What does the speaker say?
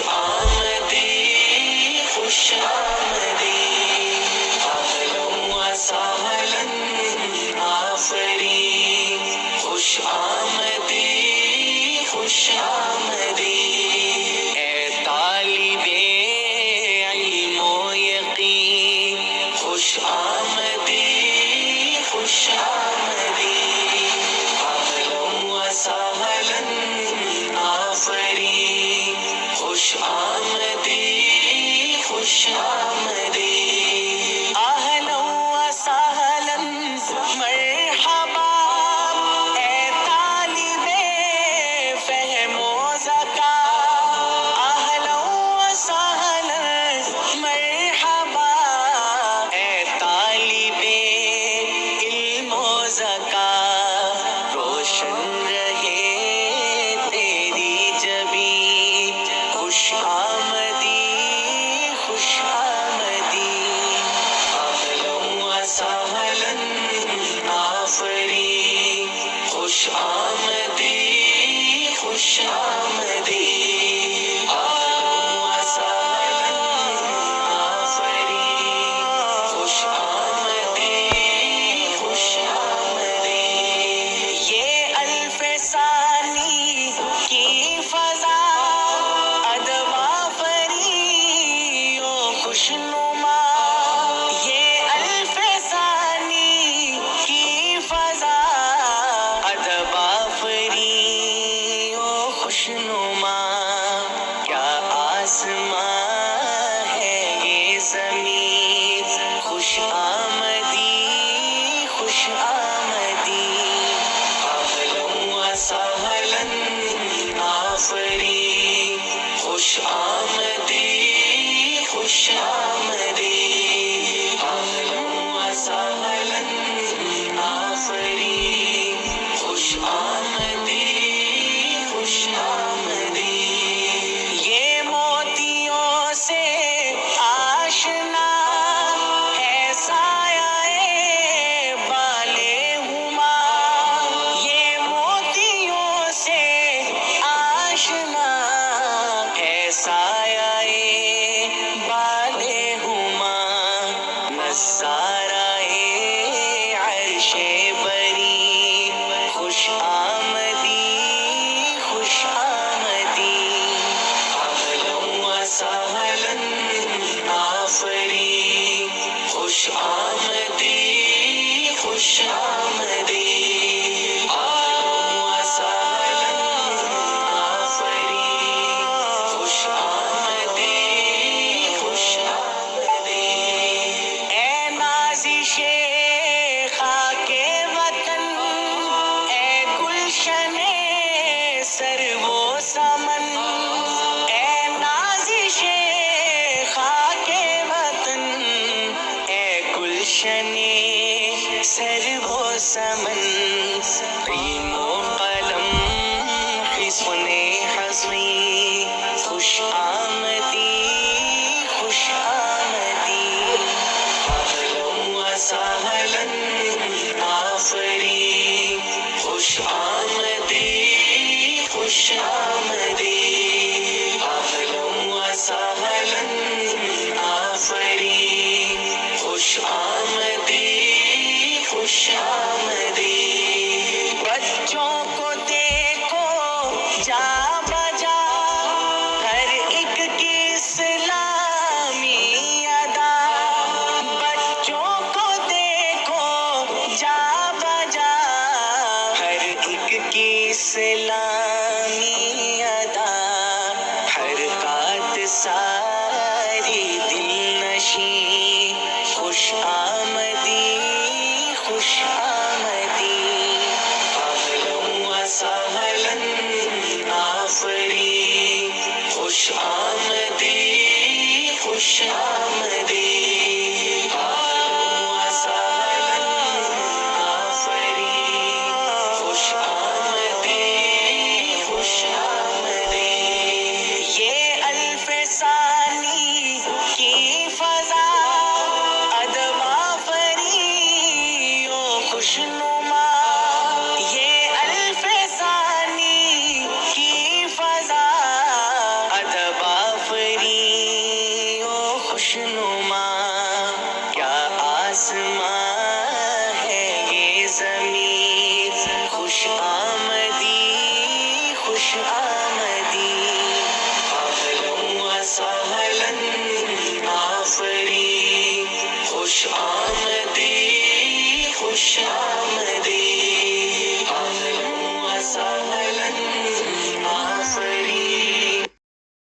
आमदी खुश आमदी अहलन व सहलन आफरीन खुश आमदी खुश आमदी ए तालिबे इल्म व यकीन खुश आमदी खुश आमदी अहलन व सहलन आफरीन खुश आमदी खुश आमदी अहलन व सहलन मरहबा ए तालिबे फहमो ज़का अहलन व सहलन मरहबा ए तालिबे इल्म व ज़का रोशन रहे तेरी जबी खुश आमदी खुश आमदी अहलन व सहलन आफरीन खुश आमदी खुश आमदी अहलन व सहलन आफरीन खुश आमदी खुश आमदी ये अल्फ़ सानी की फ़ज़ा अदवा फरियो खुशनुमा ये अल्फ़ सानी की फ़ज़ा अदवा फरियो खुशनुमा क्या आसमां है ये ज़मीन खुश आमदी खुश आमदी अहलन व सहलन आफरीन खुश आमदी खुश आमदी अहलन व सहलन आफरीन खुश आमदी खुश आमदी ये मोतियों से आशना है साया बाले हुमा ये मोतियों से आशना है साया बाले हुमा नज़ाराए अर्शे बरी खुश आमदी खुश आमदी अहलन व सहलन आफरीन खुश आमदी खुश आमदी अहलन व सहलन आफरीन खुश आमदी खुश आमदी ए नाज़िशे खाके वतन ए गुलशने सरवो समन ए नाज़िशे खाके वतन ए गुलशने सरवो समन क़ीमो क़लम हिस्ने हज़मी खुश आमदी खुश आमदी अहलन व सहलन आफरीन खुश आमदी खुश आमदी अहलन व सहलन आफरीन खुश आमदी खुश आमदी बच्चों को देखो जा बजा हर एक खुशनुमा, क्या आसमां है ये ज़मीं, खुश आमदी, खुश आमदी। अहलन व सहलन आफरी, खुश आमदी, खुश